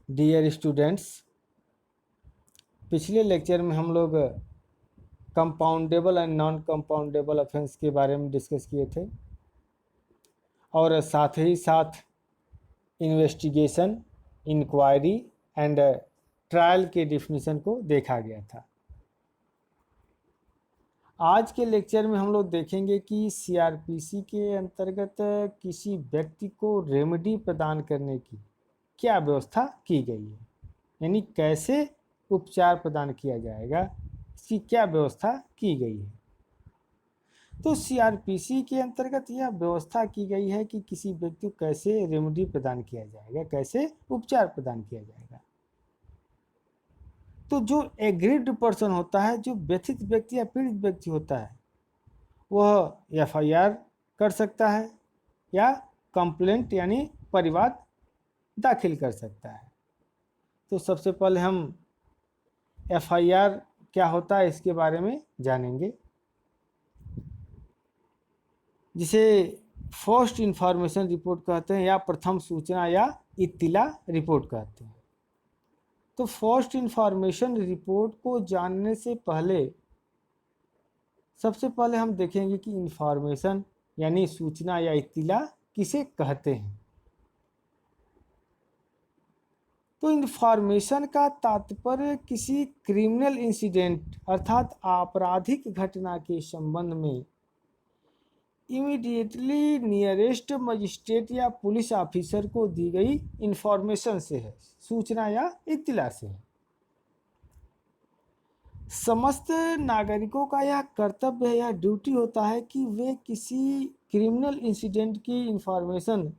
Dear students, पिछले lecture में हम लोग compoundable and non compoundable offence के बारे में डिस्कस किए थे और साथ ही साथ इन्वेस्टिगेशन, इंक्वायरी एंड ट्रायल के डिफिनीशन को देखा गया था। आज के लेक्चर में हम लोग देखेंगे कि सीआरपीसी के अंतर्गत किसी व्यक्ति को रेमेडी प्रदान करने की क्या व्यवस्था की गई है, यानी कैसे उपचार प्रदान किया जाएगा, इसकी क्या व्यवस्था की गई है। तो सीआरपीसी के अंतर्गत यह व्यवस्था की गई है कि किसी व्यक्ति को कैसे रेमेडी प्रदान किया जाएगा, कैसे उपचार प्रदान किया जाएगा। तो जो एग्रीड पर्सन होता है, जो व्यथित व्यक्ति या पीड़ित व्यक्ति होता है, वह एफआईआर कर सकता है या कंप्लेंट यानी परिवाद दाखिल कर सकता है। तो सबसे पहले हम एफआईआर क्या होता है इसके बारे में जानेंगे, जिसे फर्स्ट इंफॉर्मेशन रिपोर्ट कहते हैं या प्रथम सूचना या इत्तिला रिपोर्ट कहते हैं। तो फर्स्ट इंफॉर्मेशन रिपोर्ट को जानने से पहले सबसे पहले हम देखेंगे कि इंफॉर्मेशन यानी सूचना या इत्तिला किसे कहते हैं। तो इंफॉर्मेशन का तात्पर्य किसी क्रिमिनल इंसिडेंट अर्थात आपराधिक घटना के संबंध में इमीडिएटली नियरेस्ट मजिस्ट्रेट या पुलिस ऑफिसर को दी गई इंफॉर्मेशन से है, सूचना या इत्तिला से है। समस्त नागरिकों का यह कर्तव्य या ड्यूटी होता है कि वे किसी क्रिमिनल इंसिडेंट की इंफॉर्मेशन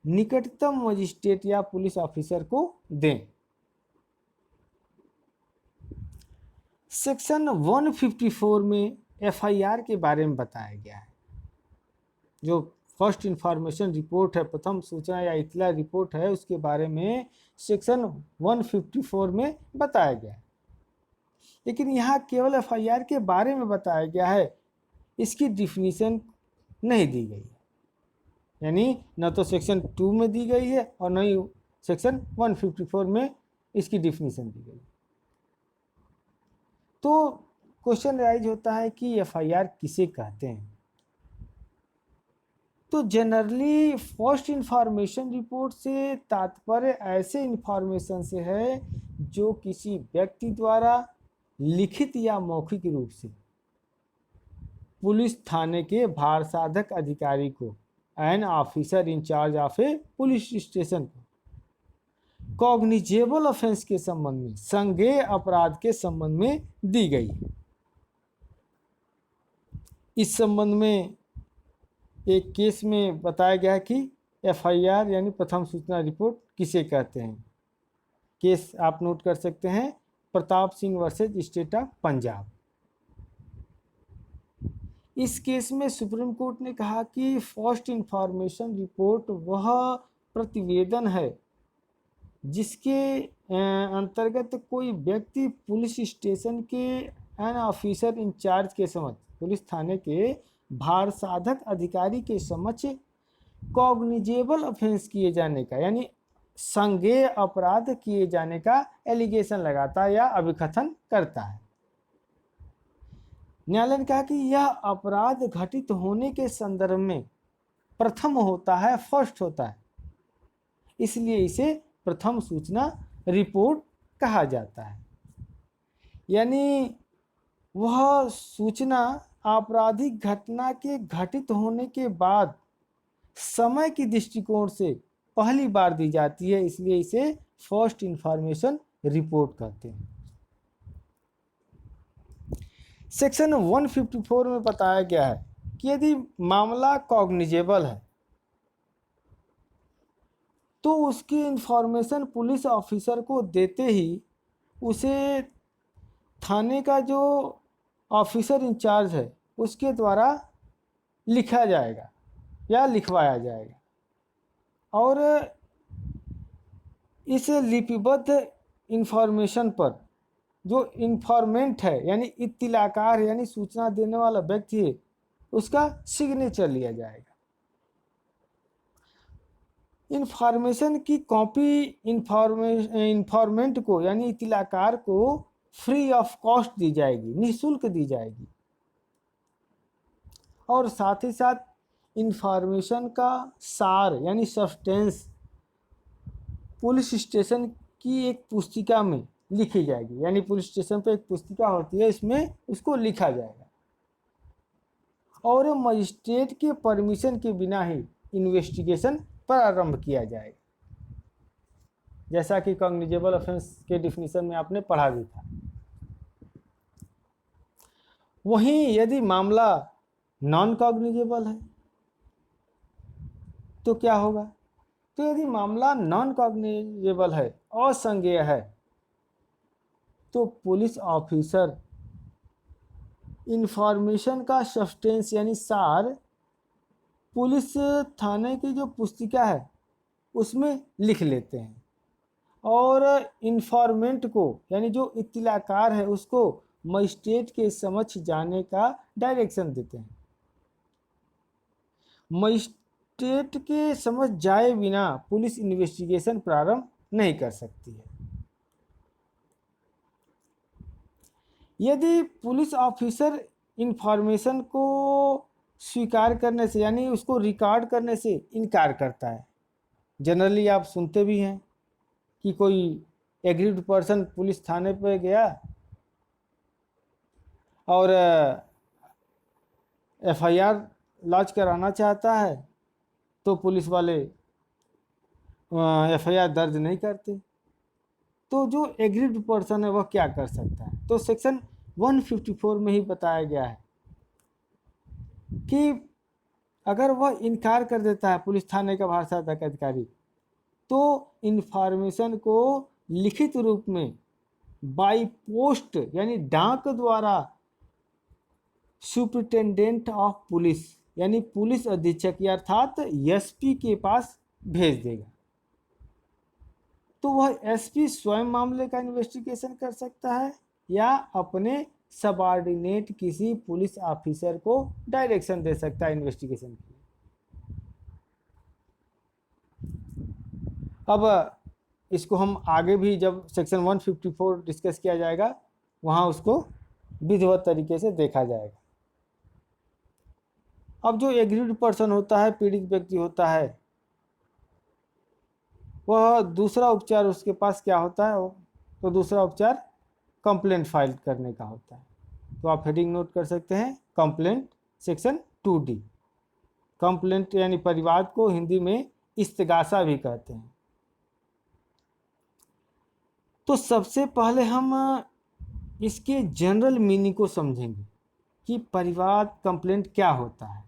निकटतम मजिस्ट्रेट या पुलिस ऑफिसर को दें। सेक्शन 154 में एफआईआर के बारे में बताया गया है। जो फर्स्ट इंफॉर्मेशन रिपोर्ट है, प्रथम सूचना या इत्तला रिपोर्ट है, उसके बारे में सेक्शन 154 में बताया गया है। लेकिन यहाँ केवल एफआईआर के बारे में बताया गया है, इसकी डिफिनीशन नहीं दी गई है। यानी न तो सेक्शन 2 में दी गई है और न ही सेक्शन 154 में इसकी डिफिनीशन दी गई। तो क्वेश्चन राइज होता है कि एफआईआर किसे कहते हैं। तो जनरली फर्स्ट इंफॉर्मेशन रिपोर्ट से तात्पर्य ऐसे इंफॉर्मेशन से है जो किसी व्यक्ति द्वारा लिखित या मौखिक रूप से पुलिस थाने के भारसाधक अधिकारी को an officer in charge of a police station को कॉग्निजेबल ऑफेंस के संबंध में, संज्ञेय अपराध के संबंध में दी गई है। इस संबंध में एक केस में बताया गया कि एफआईआर यानी प्रथम सूचना रिपोर्ट किसे कहते हैं। केस आप नोट कर सकते हैं, Pratap Singh versus state of Punjab. इस केस में सुप्रीम कोर्ट ने कहा कि फर्स्ट इंफॉर्मेशन रिपोर्ट वह प्रतिवेदन है जिसके अंतर्गत कोई व्यक्ति पुलिस स्टेशन के एन ऑफिसर इंचार्ज के समक्ष, पुलिस थाने के भारसाधक अधिकारी के समक्ष कॉग्निजेबल ऑफेंस किए जाने का यानी संज्ञेय अपराध किए जाने का एलिगेशन लगाता है या अभिकथन करता है। न्यायालय ने कहा कि यह अपराध घटित होने के संदर्भ में प्रथम होता है, फर्स्ट होता है, इसलिए इसे प्रथम सूचना रिपोर्ट कहा जाता है। यानी वह सूचना आपराधिक घटना के घटित होने के बाद समय की दृष्टिकोण से पहली बार दी जाती है, इसलिए इसे फर्स्ट इंफॉर्मेशन रिपोर्ट कहते हैं। सेक्शन 154 में बताया गया है कि यदि मामला कॉग्निजेबल है तो उसकी इंफॉर्मेशन पुलिस ऑफिसर को देते ही उसे थाने का जो ऑफिसर इंचार्ज है उसके द्वारा लिखा जाएगा या लिखवाया जाएगा और इस लिपिबद्ध इंफॉर्मेशन पर जो इंफॉर्मेंट है यानी इत्तिलाकार यानी सूचना देने वाला व्यक्ति है उसका सिग्नेचर लिया जाएगा। इंफॉर्मेशन की कॉपी इंफॉर्मेंट को यानी इत्तलाकार को फ्री ऑफ कॉस्ट दी जाएगी, निःशुल्क दी जाएगी। और साथ ही साथ इंफॉर्मेशन का सार यानी सब्सटेंस पुलिस स्टेशन की एक पुस्तिका में लिखी जाएगी, यानी पुलिस स्टेशन पे एक पुस्तिका होती है, इसमें उसको लिखा जाएगा। और मजिस्ट्रेट के परमिशन के बिना ही इन्वेस्टिगेशन प्रारंभ किया जाएगा, जैसा कि कॉग्निजेबल ऑफेंस के डिफिनीशन में आपने पढ़ा भी था। वहीं यदि मामला नॉन कॉग्निजेबल है तो क्या होगा? तो यदि मामला नॉन कॉग्निजेबल है, असंज्ञेय है, तो पुलिस ऑफिसर इंफॉर्मेशन का सब्सटेंस यानी सार पुलिस थाने की जो पुस्तिका है उसमें लिख लेते हैं और इंफॉर्मेंट को यानी जो इत्तलाकार है उसको मजिस्ट्रेट के समक्ष जाने का डायरेक्शन देते हैं। मजिस्ट्रेट के समक्ष जाए बिना पुलिस इन्वेस्टिगेशन प्रारंभ नहीं कर सकती है। यदि पुलिस ऑफिसर इंफॉर्मेशन को स्वीकार करने से यानी उसको रिकॉर्ड करने से इनकार करता है, जनरली आप सुनते भी हैं कि कोई एग्रीड पर्सन पुलिस थाने पे गया और एफआईआर लॉन्च कराना चाहता है तो पुलिस वाले एफआईआर दर्ज नहीं करते। तो जो एग्रीड पर्सन है वह क्या कर सकता है? तो सेक्शन 154 में ही बताया गया है कि अगर वह इनकार कर देता है पुलिस थाने का भारसाधक अधिकारी, तो इंफॉर्मेशन को लिखित रूप में बाई पोस्ट यानी डाक द्वारा सुपरिटेंडेंट ऑफ पुलिस यानी पुलिस अधीक्षक अर्थात एसपी के पास भेज देगा। तो वह एसपी स्वयं मामले का इन्वेस्टिगेशन कर सकता है या अपने सबऑर्डिनेट किसी पुलिस ऑफिसर को डायरेक्शन दे सकता है इन्वेस्टिगेशन के लिए। अब इसको हम आगे भी जब सेक्शन 154 डिस्कस किया जाएगा वहाँ उसको विधिवत तरीके से देखा जाएगा। अब जो एग्रीड पर्सन होता है, पीड़ित व्यक्ति होता है, वह दूसरा उपचार उसके पास क्या होता है? तो दूसरा उपचार कंप्लेंट फाइल करने का होता है। तो आप हेडिंग नोट कर सकते हैं, कंप्लेंट सेक्शन 2D। कंप्लेंट यानी परिवाद को हिंदी में इस्तिगासा भी कहते हैं। तो सबसे पहले हम इसके जनरल मीनिंग को समझेंगे कि परिवाद कंप्लेंट क्या होता है।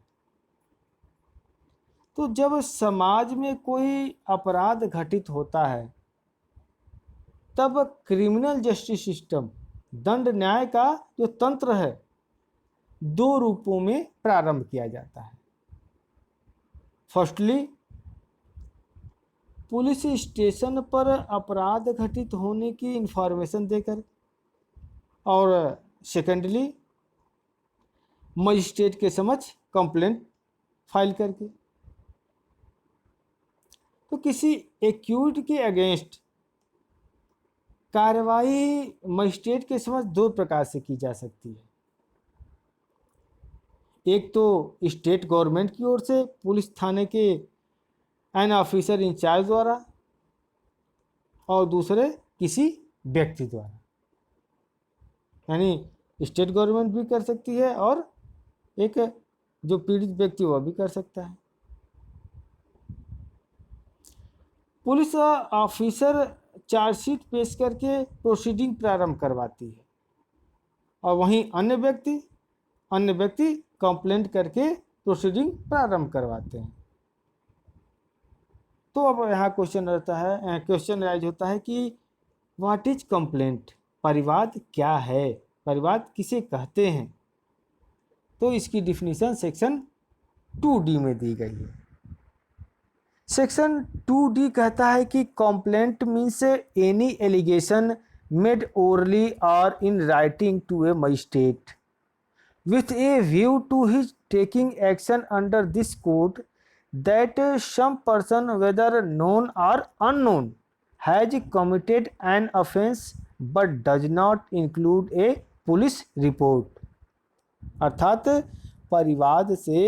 तो जब समाज में कोई अपराध घटित होता है तब क्रिमिनल जस्टिस सिस्टम दंड न्याय का जो तंत्र है 2 रूपों में प्रारंभ किया जाता है। फर्स्टली पुलिस स्टेशन पर अपराध घटित होने की इंफॉर्मेशन देकर, और सेकेंडली मजिस्ट्रेट के समक्ष कंप्लेंट फाइल करके। तो किसी एक्यूज्ड के अगेंस्ट कार्रवाई मजिस्ट्रेट के समक्ष 2 प्रकार से की जा सकती है। एक तो स्टेट गवर्नमेंट की ओर से पुलिस थाने के एन ऑफिसर इंचार्ज द्वारा, और दूसरे किसी व्यक्ति द्वारा, यानी स्टेट गवर्नमेंट भी कर सकती है और एक जो पीड़ित व्यक्ति वह भी कर सकता है। पुलिस ऑफिसर चार्जशीट पेश करके प्रोसीडिंग प्रारंभ करवाती है और वहीं अन्य व्यक्ति कंप्लेंट करके प्रोसीडिंग प्रारंभ करवाते हैं। तो अब यहाँ क्वेश्चन राइज होता है कि व्हाट इज कंप्लेंट? परिवाद क्या है? परिवाद किसे कहते हैं? तो इसकी डिफिनीशन सेक्शन 2D में दी गई है। सेक्शन 2D कहता है कि complaint means any allegation made orally और in writing to a magistrate with a view to his taking action under this code that some person, whether known or unknown, has committed an offense but does not include a police report। अर्थात परिवाद से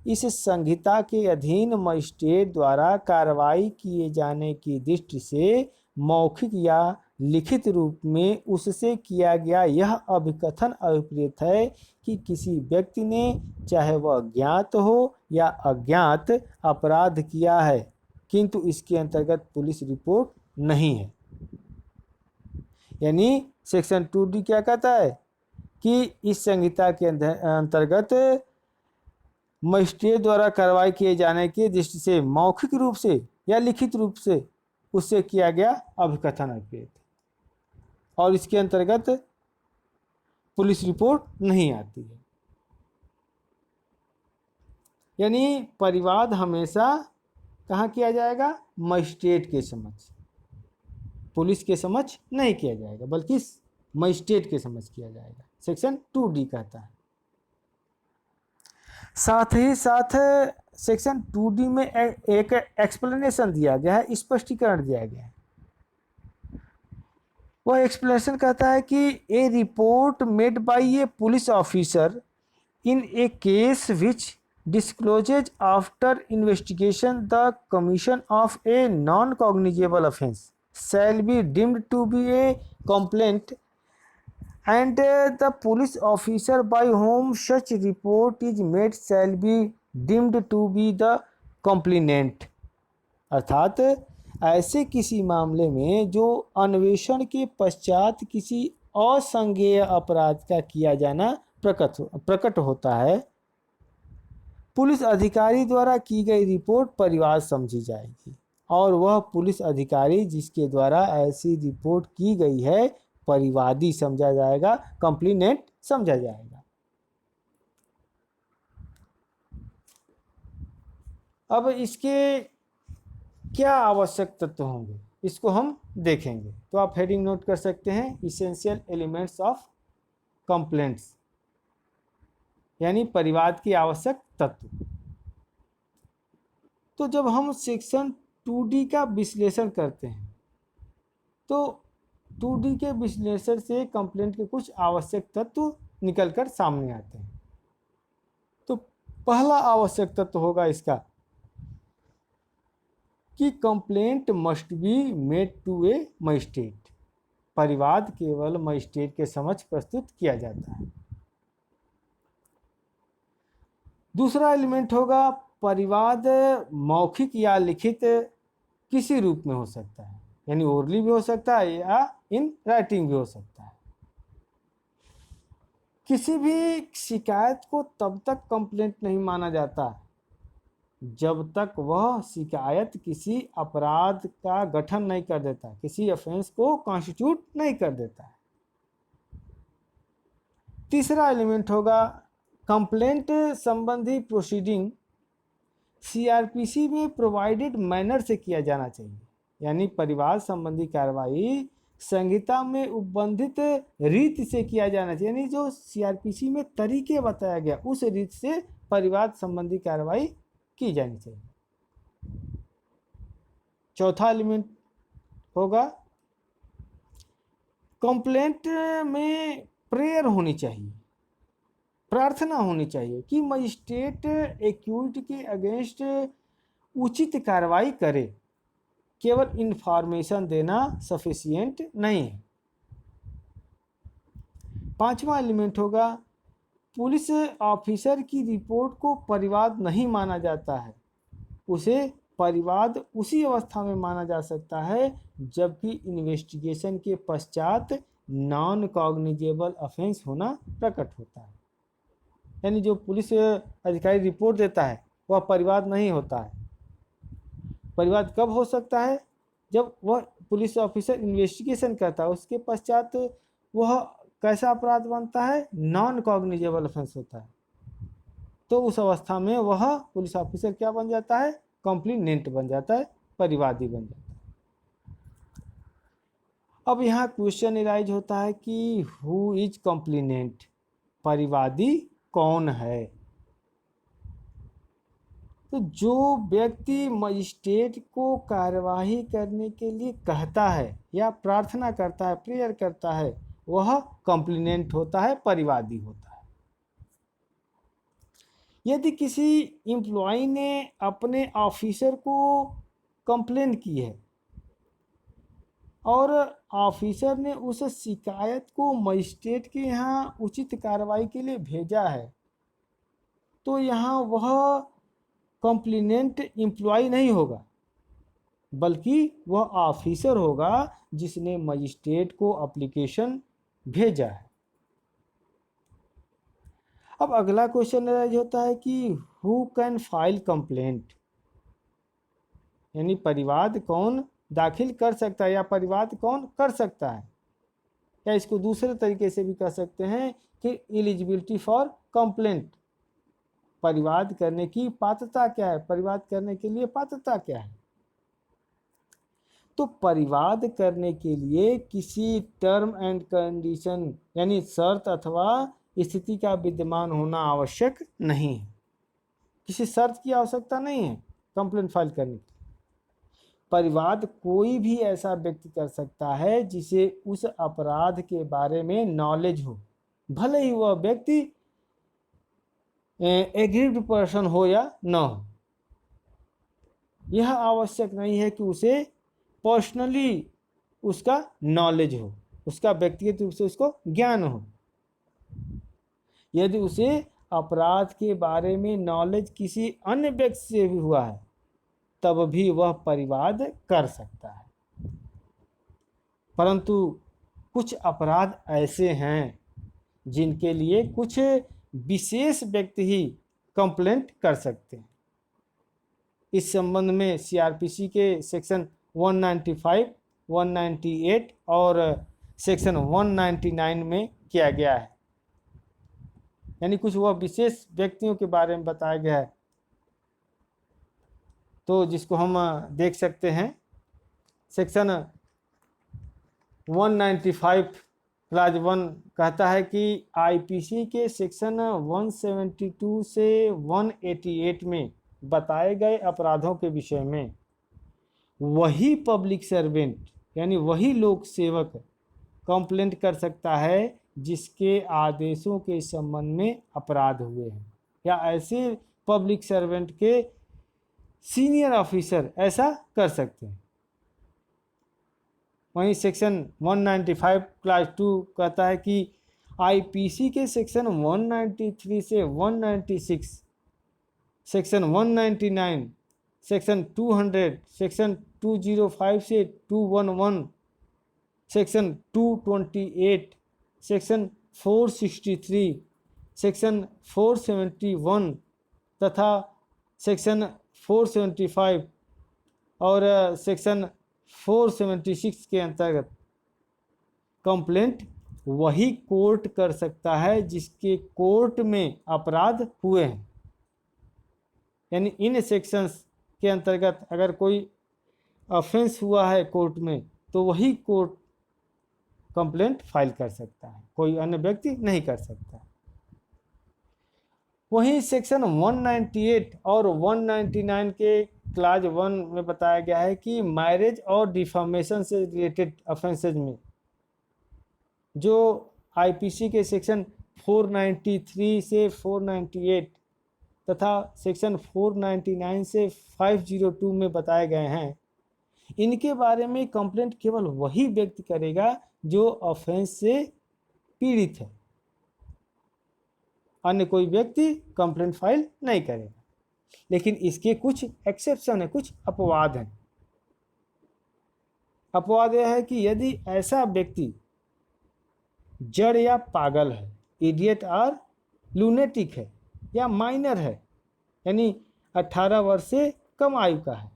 इस संहिता के अधीन magistrate द्वारा कार्रवाई किए जाने की दृष्टि से मौखिक या लिखित रूप में उससे किया गया यह अभिकथन अभिप्रेत है कि किसी व्यक्ति ने, चाहे वह ज्ञात हो या अज्ञात, अपराध किया है, किंतु इसके अंतर्गत पुलिस रिपोर्ट नहीं है। यानी सेक्शन 2D क्या कहता है कि इस संहिता के अंतर्गत मजिस्ट्रेट द्वारा कार्रवाई किए जाने की दृष्टि से मौखिक रूप से या लिखित रूप से उससे किया गया अभिकथन अभिप्रेत, और इसके अंतर्गत पुलिस रिपोर्ट नहीं आती है। यानी परिवाद हमेशा कहाँ किया जाएगा? मजिस्ट्रेट के समक्ष, पुलिस के समक्ष नहीं किया जाएगा, बल्कि मजिस्ट्रेट के समक्ष किया जाएगा, सेक्शन 2D कहता है। साथ ही साथ सेक्शन 2D में एक एक्सप्लेनेशन दिया गया है, स्पष्टीकरण दिया गया है। वह एक्सप्लेनेशन कहता है कि a report made by a police officer in a case which discloses after investigation the commission of a non cognizable offence shall be deemed to be a complaint, and the police officer by whom such report is made shall be deemed to be the complainant। अर्थात ऐसे किसी मामले में जो अन्वेषण के पश्चात किसी असंज्ञेय अपराध का किया जाना प्रकट होता है, पुलिस अधिकारी द्वारा की गई रिपोर्ट परिवाद समझी जाएगी, और वह पुलिस अधिकारी जिसके द्वारा ऐसी रिपोर्ट की गई है परिवादी समझा जाएगा, कंप्लेनेंट समझा जाएगा। अब इसके क्या आवश्यक तत्व होंगे इसको हम देखेंगे। तो आप हेडिंग नोट कर सकते हैं, इसेंशियल एलिमेंट्स ऑफ कंप्लेंट्स, यानी परिवाद के आवश्यक तत्व। तो जब हम सेक्शन 2D का विश्लेषण करते हैं तो 2D के विश्लेषण से कंप्लेंट के कुछ आवश्यक तत्व निकलकर सामने आते हैं। तो पहला आवश्यक तत्व होगा इसका कि complaint must be made to a magistrate. परिवाद केवल मजिस्ट्रेट के समक्ष प्रस्तुत किया जाता है। दूसरा एलिमेंट होगा परिवाद मौखिक या लिखित किसी रूप में हो सकता है, यानी ओरली भी हो सकता है या इन राइटिंग भी हो सकता है। किसी भी शिकायत को तब तक कंप्लेंट नहीं माना जाता जब तक वह शिकायत किसी अपराध का गठन नहीं कर देता, किसी ऑफेंस को कॉन्स्टिट्यूट नहीं कर देता है। तीसरा एलिमेंट होगा कंप्लेंट संबंधी प्रोसीडिंग CRPC में प्रोवाइडेड मैनर से किया जाना चाहिए, यानी परिवाद संबंधी कार्रवाई संहिता में उपबंधित रीति से किया जाना चाहिए, यानी जो CRPC में तरीके बताया गया उस रीति से परिवाद संबंधी कार्रवाई की जानी चाहिए। चौथा एलिमेंट होगा कंप्लेंट में प्रेयर होनी चाहिए, प्रार्थना होनी चाहिए कि मजिस्ट्रेट एक्यूज्ड के अगेंस्ट उचित कार्रवाई करे। केवल इंफॉर्मेशन देना सफिशिएंट नहीं है। पांचवा एलिमेंट होगा पुलिस ऑफिसर की रिपोर्ट को परिवाद नहीं माना जाता है, उसे परिवाद उसी अवस्था में माना जा सकता है जबकि इन्वेस्टिगेशन के पश्चात नॉन कॉग्निजेबल ऑफेंस होना प्रकट होता है। यानी जो पुलिस अधिकारी रिपोर्ट देता है वह परिवाद नहीं होता है। परिवाद कब हो सकता है? जब वह पुलिस ऑफिसर इन्वेस्टिगेशन करता है, उसके पश्चात वह कैसा अपराध बनता है? नॉन कॉग्निजेबल ऑफेंस होता है। तो उस अवस्था में वह पुलिस ऑफिसर क्या बन जाता है? कंप्लेनेंट बन जाता है, परिवादी बन जाता है। अब यहाँ क्वेश्चन एराइज होता है कि हु इज कंप्लेनेंट, परिवादी कौन है? तो जो व्यक्ति मजिस्ट्रेट को कार्यवाही करने के लिए कहता है या प्रार्थना करता है, प्रेयर करता है, वह कंप्लेनेंट होता है, परिवादी होता है। यदि किसी एम्प्लॉय ने अपने ऑफिसर को कंप्लेन की है और ऑफिसर ने उस शिकायत को मजिस्ट्रेट के यहाँ उचित कार्रवाई के लिए भेजा है, तो यहाँ वह कंप्लेनेंट एम्प्लॉय नहीं होगा, बल्कि वह ऑफिसर होगा जिसने मजिस्ट्रेट को एप्लीकेशन भेजा है। अब अगला क्वेश्चन राइज होता है कि हु कैन फाइल कंप्लेंट, यानी परिवाद कौन दाखिल कर सकता है या परिवाद कौन कर सकता है, या इसको दूसरे तरीके से भी कह सकते हैं कि एलिजिबिलिटी फॉर कंप्लेंट, परिवाद करने की पात्रता क्या है, परिवाद करने के लिए पात्रता क्या है। तो परिवाद करने के लिए किसी टर्म एंड कंडीशन यानी शर्त अथवा स्थिति का विद्यमान होना आवश्यक नहीं है, किसी शर्त की आवश्यकता नहीं है कंप्लेंट फाइल करने की। परिवाद कोई भी ऐसा व्यक्ति कर सकता है जिसे उस अपराध के बारे में नॉलेज हो, भले ही वह व्यक्ति एग्रीड पर्सन हो या न हो। यह आवश्यक नहीं है कि उसे पर्सनली उसका नॉलेज हो, उसका व्यक्तिगत रूप से उसको ज्ञान हो। यदि उसे अपराध के बारे में नॉलेज किसी अन्य व्यक्ति से भी हुआ है, तब भी वह परिवाद कर सकता है। परंतु कुछ अपराध ऐसे हैं जिनके लिए कुछ विशेष व्यक्ति ही कंप्लेंट कर सकते हैं। इस संबंध में सीआरपीसी के सेक्शन 195, 198 और सेक्शन 199 में किया गया है, यानी कुछ वह विशेष व्यक्तियों के बारे में बताया गया है, तो जिसको हम देख सकते हैं। सेक्शन 195 क्लास 1 कहता है कि आईपीसी के सेक्शन 172 से 188 में बताए गए अपराधों के विषय में वही पब्लिक सर्वेंट यानी वही लोक सेवक कंप्लेंट कर सकता है जिसके आदेशों के संबंध में अपराध हुए हैं, या ऐसे पब्लिक सर्वेंट के सीनियर ऑफिसर ऐसा कर सकते हैं। वहीं सेक्शन 195 क्लास 2 कहता है कि आईपीसी के सेक्शन 193 से 196, सेक्शन 199, सेक्शन 200, सेक्शन 205 से 211, सेक्शन 228, सेक्शन 463, सेक्शन 471 तथा सेक्शन 475 और सेक्शन 476 के अंतर्गत कंप्लेंट वही कोर्ट कर सकता है जिसके कोर्ट में अपराध हुए हैं। यानी इन सेक्शंस के अंतर्गत अगर कोई ऑफेंस हुआ है कोर्ट में, तो वही कोर्ट कंप्लेंट फाइल कर सकता है, कोई अन्य व्यक्ति नहीं कर सकता। वहीं सेक्शन 198 और 199 के क्लास 1 में बताया गया है कि मैरिज और डिफामेशन से रिलेटेड ऑफेंसेज में जो आईपीसी के सेक्शन 493 से 498 तथा सेक्शन 499 से 502 में बताए गए हैं, इनके बारे में कंप्लेंट केवल वही व्यक्ति करेगा जो ऑफेंस से पीड़ित है, अन्य कोई व्यक्ति कंप्लेंट फाइल नहीं करेगा। लेकिन इसके कुछ एक्सेप्शन है, कुछ अपवाद हैं। अपवाद यह है कि यदि ऐसा व्यक्ति जड़ या पागल है, इडियट और लूनेटिक है, या माइनर है यानी 18 वर्ष से कम आयु का है,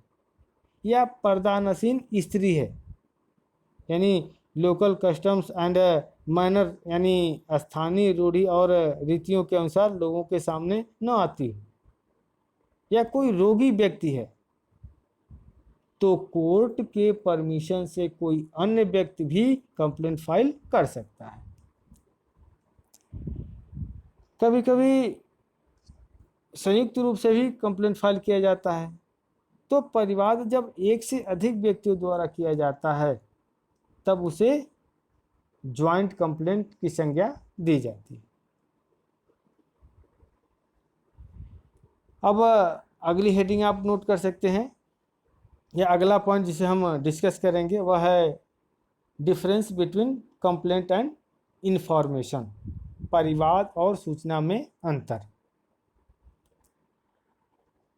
या पर्दानसीन स्त्री है यानी लोकल कस्टम्स एंड मैनर यानी स्थानीय रूढ़ी और रीतियों के अनुसार लोगों के सामने न आती है, या कोई रोगी व्यक्ति है, तो कोर्ट के परमिशन से कोई अन्य व्यक्ति भी कंप्लेंट फाइल कर सकता है। कभी कभी संयुक्त रूप से भी कंप्लेंट फाइल किया जाता है। तो परिवाद जब एक से अधिक व्यक्तियों द्वारा किया जाता है तब उसे ज्वाइंट कंप्लेंट की संज्ञा दी जाती है। अब अगली हेडिंग आप नोट कर सकते हैं, या अगला पॉइंट जिसे हम डिस्कस करेंगे वह है difference between complaint and information, परिवाद और सूचना में अंतर।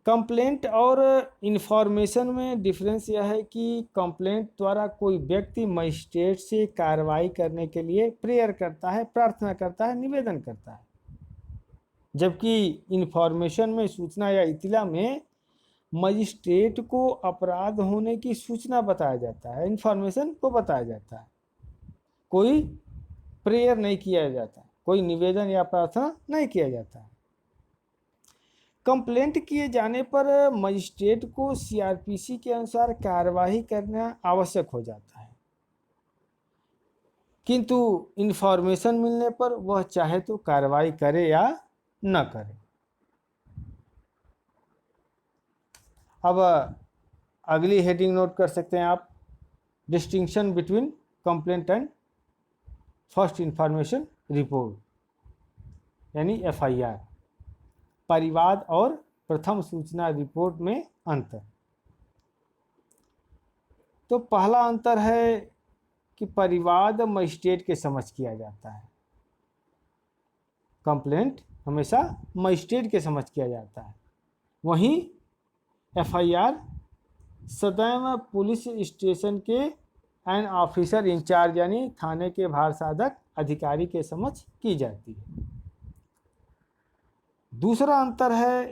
कंप्लेंट और इंफॉर्मेशन में डिफरेंस यह है कि कंप्लेंट द्वारा कोई व्यक्ति मजिस्ट्रेट से कार्रवाई करने के लिए प्रेयर करता है, प्रार्थना करता है, निवेदन करता है, जबकि इंफॉर्मेशन में, सूचना या इत्तला में मजिस्ट्रेट को अपराध होने की सूचना बताया जाता है, इंफॉर्मेशन को बताया जाता है, कोई प्रेयर नहीं किया जाता, कोई निवेदन या प्रार्थना नहीं किया जाता है। कंप्लेंट किए जाने पर मजिस्ट्रेट को सीआरपीसी के अनुसार कार्यवाही करना आवश्यक हो जाता है, किंतु इंफॉर्मेशन मिलने पर वह चाहे तो कार्रवाई करे या न करे। अब अगली हेडिंग नोट कर सकते हैं आप, distinction between complaint and first information report यानी एफआईआर, परिवाद और प्रथम सूचना रिपोर्ट में अंतर। तो पहला अंतर है कि परिवाद मजिस्ट्रेट के समक्ष किया जाता है, कंप्लेंट हमेशा मजिस्ट्रेट के समक्ष किया जाता है, वहीं एफआईआर सदैव पुलिस स्टेशन के एन ऑफिसर इंचार्ज यानी थाने के भारसाधक अधिकारी के समक्ष की जाती है। दूसरा अंतर है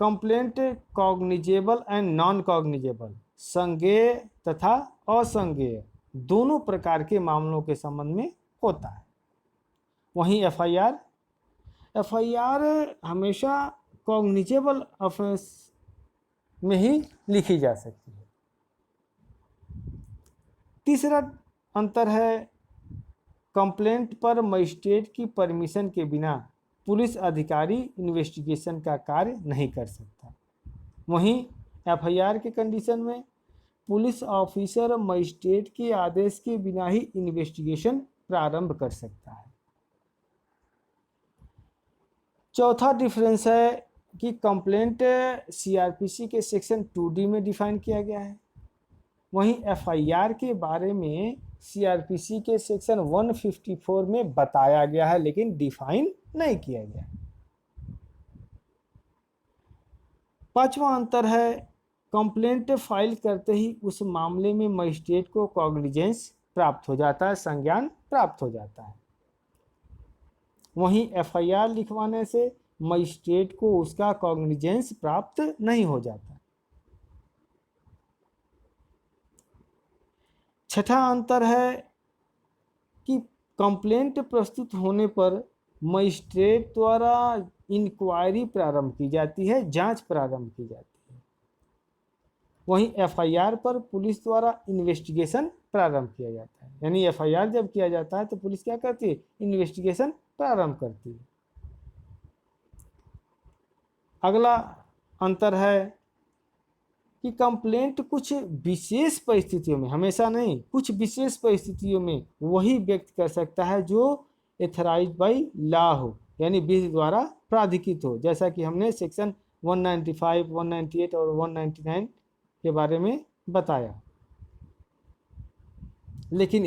complaint cognizable and non cognizable, संज्ञेय तथा असंज्ञेय दोनों प्रकार के मामलों के संबंध में होता है। वहीं एफआईआर हमेशा कॉग्निजेबल ऑफेंस में ही लिखी जा सकती है। तीसरा अंतर है कंप्लेंट पर मजिस्ट्रेट की परमिशन के बिना पुलिस अधिकारी इन्वेस्टिगेशन का कार्य नहीं कर सकता, वहीं एफआईआर के कंडीशन में पुलिस ऑफिसर मजिस्ट्रेट के आदेश के बिना ही इन्वेस्टिगेशन प्रारंभ कर सकता है। चौथा डिफरेंस है कि कंप्लेंट सीआरपीसी के सेक्शन 2D में डिफाइन किया गया है, वहीं एफआईआर के बारे में सीआरपीसी के सेक्शन 154 में बताया गया है लेकिन डिफाइन नहीं किया गया। पांचवा अंतर है कंप्लेंट फाइल करते ही उस मामले में मजिस्ट्रेट को कॉग्निजेंस प्राप्त हो जाता है, संज्ञान प्राप्त हो जाता है, वहीं एफआईआर लिखवाने से मजिस्ट्रेट को उसका कॉग्निजेंस प्राप्त नहीं हो जाता। छठा अंतर है कि कंप्लेंट प्रस्तुत होने पर मजिस्ट्रेट द्वारा इंक्वायरी प्रारंभ की जाती है, जांच प्रारंभ की जाती है, वहीं एफआईआर पर पुलिस द्वारा इन्वेस्टिगेशन प्रारंभ किया जाता है। यानी एफआईआर जब किया जाता है तो पुलिस क्या करती है, इन्वेस्टिगेशन प्रारंभ करती है। अगला अंतर है कि कंप्लेंट कुछ विशेष परिस्थितियों में, हमेशा नहीं, कुछ विशेष परिस्थितियों में वही व्यक्त कर सकता है जो एथराइज्ड बाय लॉ हो, यानी विधि द्वारा प्राधिकृत हो, जैसा कि हमने सेक्शन 195, 198 और 199 के बारे में बताया। लेकिन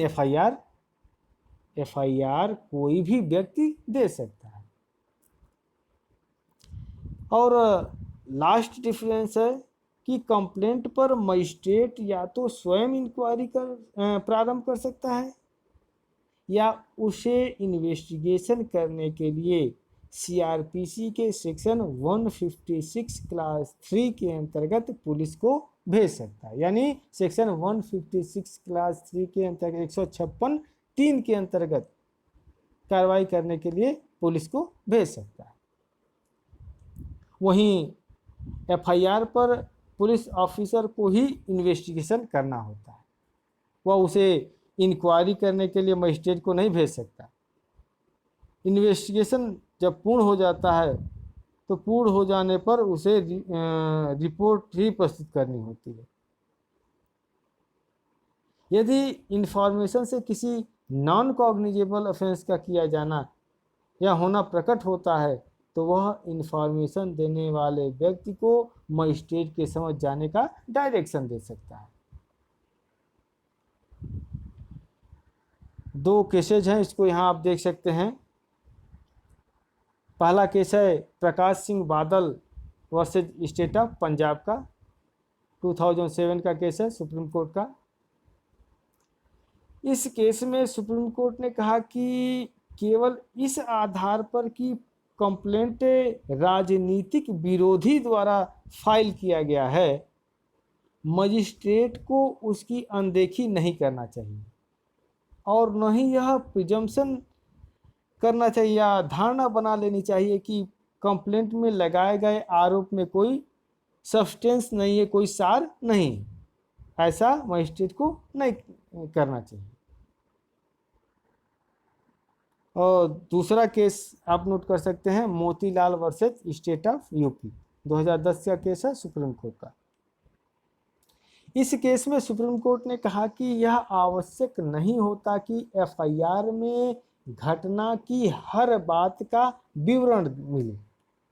एफआईआर कोई भी व्यक्ति दे सकता है। और लास्ट डिफरेंस है कि कंप्लेंट पर मजिस्ट्रेट या तो स्वयं इंक्वायरी प्रारंभ कर सकता है या उसे इन्वेस्टिगेशन करने के लिए सीआरपीसी के सेक्शन 156 क्लास 3 के अंतर्गत पुलिस को भेज सकता है। यानी सेक्शन 156 क्लास 3 के अंतर्गत 156(3) के अंतर्गत कार्रवाई करने के लिए पुलिस को भेज सकता है। वहीं एफआईआर पर पुलिस ऑफिसर को ही इन्वेस्टिगेशन करना होता है, वह उसे इंक्वायरी करने के लिए मजिस्ट्रेट को नहीं भेज सकता। इन्वेस्टिगेशन जब पूर्ण हो जाता है तो पूर्ण हो जाने पर उसे रिपोर्ट ही प्रस्तुत करनी होती है। यदि इंफॉर्मेशन से किसी नॉन कॉग्निजेबल ऑफेंस का किया जाना या होना प्रकट होता है तो वह इंफॉर्मेशन देने वाले व्यक्ति को मजिस्ट्रेट के समझ जाने का डायरेक्शन दे सकता है। 2 केसेज हैं, इसको यहाँ आप देख सकते हैं। पहला केस है Prakash Singh Badal versus state of Punjab का, 2007 का केस है सुप्रीम कोर्ट का। इस केस में सुप्रीम कोर्ट ने कहा कि केवल इस आधार पर कि कंप्लेंट राजनीतिक विरोधी द्वारा फाइल किया गया है, मजिस्ट्रेट को उसकी अनदेखी नहीं करना चाहिए और न ही यह प्रिजम्पशन करना चाहिए या धारणा बना लेनी चाहिए कि कंप्लेंट में लगाए गए आरोप में कोई सब्सटेंस नहीं है, कोई सार नहीं। ऐसा मजिस्ट्रेट को नहीं करना चाहिए। और दूसरा केस आप नोट कर सकते हैं, Motilal versus state of UP, 2010 का केस है सुप्रीम कोर्ट का। इस केस में सुप्रीम कोर्ट ने कहा कि यह आवश्यक नहीं होता कि एफआईआर में घटना की हर बात का विवरण मिले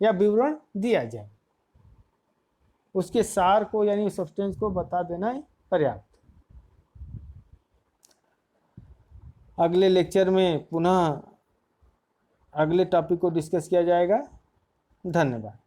या विवरण दिया जाए, उसके सार को यानी सब्सटेंस को बता देना पर्याप्त। अगले लेक्चर में पुनः अगले टॉपिक को डिस्कस किया जाएगा। धन्यवाद।